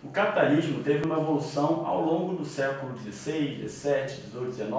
O capitalismo teve uma evolução ao longo do século XVI, XVII, XVIII, XIX,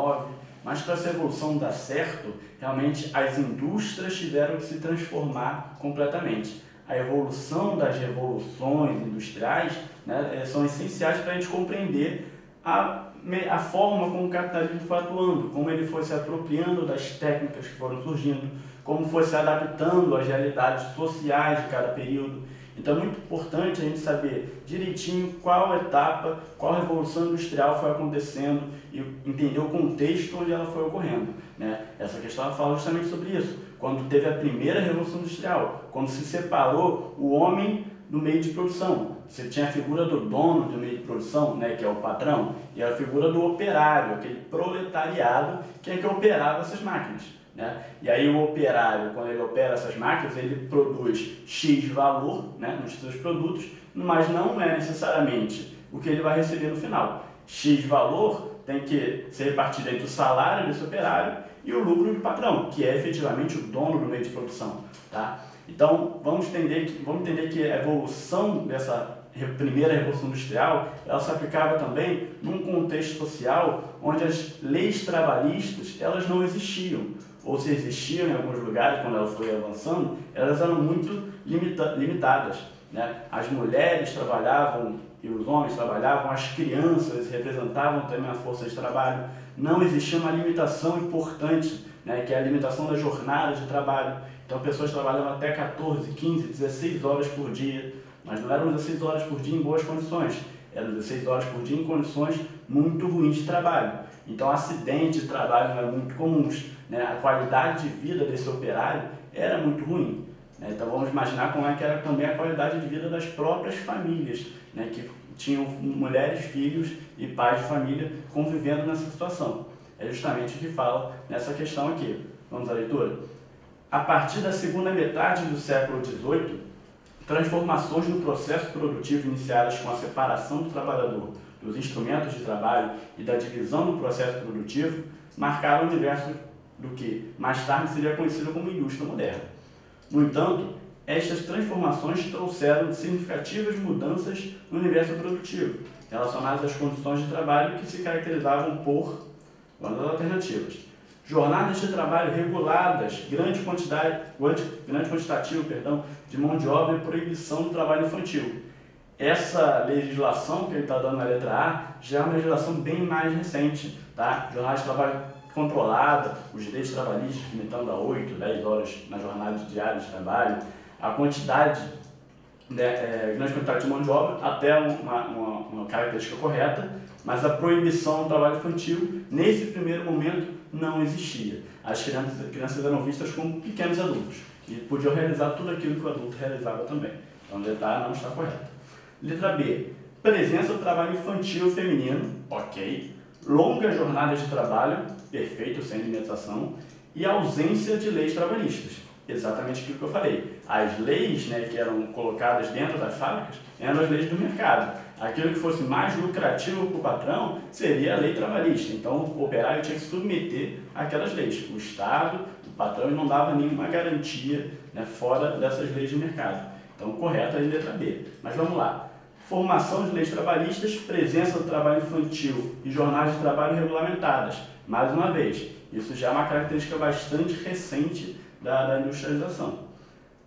mas para essa evolução dar certo, realmente as indústrias tiveram que se transformar completamente. A evolução das revoluções industriais, né, são essenciais para a gente compreender a forma como o capitalismo foi atuando, como ele foi se apropriando das técnicas que foram surgindo, como foi se adaptando às realidades sociais de cada período. Então é muito importante a gente saber direitinho qual etapa, qual revolução industrial foi acontecendo e entender o contexto onde ela foi ocorrendo, né? Essa questão ela fala justamente sobre isso. Quando teve a primeira revolução industrial, quando se separou o homem do meio de produção. Você tinha a figura do dono do meio de produção, né, que é o patrão, e a figura do operário, aquele proletariado que é que operava essas máquinas, né? E aí o operário, quando ele opera essas máquinas, ele produz X valor, né, nos seus produtos, mas não é necessariamente o que ele vai receber no final. X valor tem que ser repartido entre o salário desse operário e o lucro do patrão, que é efetivamente o dono do meio de produção, tá? Então, vamos entender que a evolução dessa primeira revolução industrial, ela se aplicava também num contexto social onde as leis trabalhistas, elas não existiam. Ou se existiam em alguns lugares, quando ela foi avançando, elas eram muito limitadas, né? As mulheres trabalhavam e os homens trabalhavam, as crianças representavam também a força de trabalho. Não existia uma limitação importante, né, que é a limitação da jornada de trabalho. Então, pessoas trabalhavam até 14, 15, 16 horas por dia, mas não eram 16 horas por dia em boas condições, eram 16 horas por dia em condições muito ruins de trabalho. Então, acidentes de trabalho não eram muito comuns, né? A qualidade de vida desse operário era muito ruim, né? Então, vamos imaginar como é que era também a qualidade de vida das próprias famílias, né, que tinham mulheres, filhos e pais de família convivendo nessa situação. É justamente o que fala nessa questão aqui. Vamos à leitura? A partir da segunda metade do século XVIII, transformações no processo produtivo iniciadas com a separação do trabalhador dos instrumentos de trabalho e da divisão do processo produtivo marcaram o universo do que mais tarde seria conhecido como indústria moderna. No entanto, estas transformações trouxeram significativas mudanças no universo produtivo, relacionadas às condições de trabalho que se caracterizavam por alternativas. Jornadas de trabalho reguladas, grande quantitativo de mão de obra e proibição do trabalho infantil. Essa legislação que ele está dando na letra A já é uma legislação bem mais recente, tá? Jornada de trabalho controlada, os direitos trabalhistas limitando a 8, 10 horas na jornada diária de trabalho, a quantidade, grande quantidade de mão de obra, até uma característica correta, mas a proibição do trabalho infantil, nesse primeiro momento, não existia. As crianças eram vistas como pequenos adultos e podiam realizar tudo aquilo que o adulto realizava também. Então, a letra A não está correta. Letra B. Presença do trabalho infantil feminino, ok. Longas jornadas de trabalho, perfeito, sem limitação. E ausência de leis trabalhistas. Exatamente aquilo que eu falei. As leis, né, que eram colocadas dentro das fábricas eram as leis do mercado. Aquilo que fosse mais lucrativo para o patrão seria a lei trabalhista. Então, o operário tinha que se submeter àquelas leis. O Estado, o patrão, não dava nenhuma garantia, né, fora dessas leis de mercado. Então, correto aí, letra B. Mas vamos lá. Formação de leis trabalhistas, presença do trabalho infantil e jornadas de trabalho regulamentadas. Mais uma vez, isso já é uma característica bastante recente da industrialização.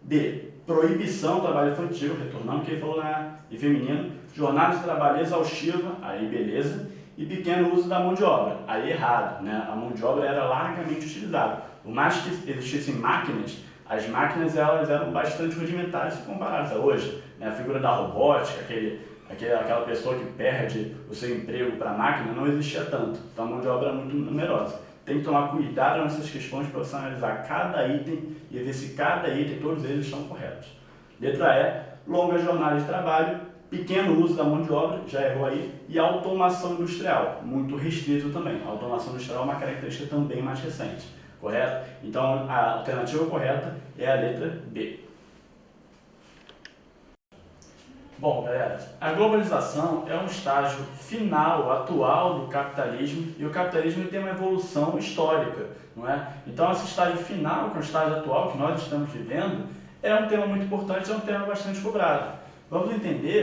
D. Proibição do trabalho infantil, retornando o que ele falou e feminino, jornada de trabalho exaustiva, aí beleza, e pequeno uso da mão de obra, aí errado, né? A mão de obra era largamente utilizada. Por mais que existissem máquinas, as máquinas elas eram bastante rudimentares se comparadas a hoje, né? A figura da robótica, aquela pessoa que perde o seu emprego para a máquina, não existia tanto, então a mão de obra era muito numerosa. Tem que tomar cuidado nessas questões para você analisar cada item e ver se cada item, todos eles estão corretos. Letra E, longa jornada de trabalho, pequeno uso da mão de obra, já errou aí, e automação industrial, muito restrito também. A automação industrial é uma característica também mais recente, correto? Então, a alternativa correta é a letra B. Bom, galera, a globalização é um estágio final, atual do capitalismo, e o capitalismo tem uma evolução histórica, não é? Então, esse estágio final, que é o estágio atual que nós estamos vivendo, é um tema muito importante, é um tema bastante cobrado. Vamos entender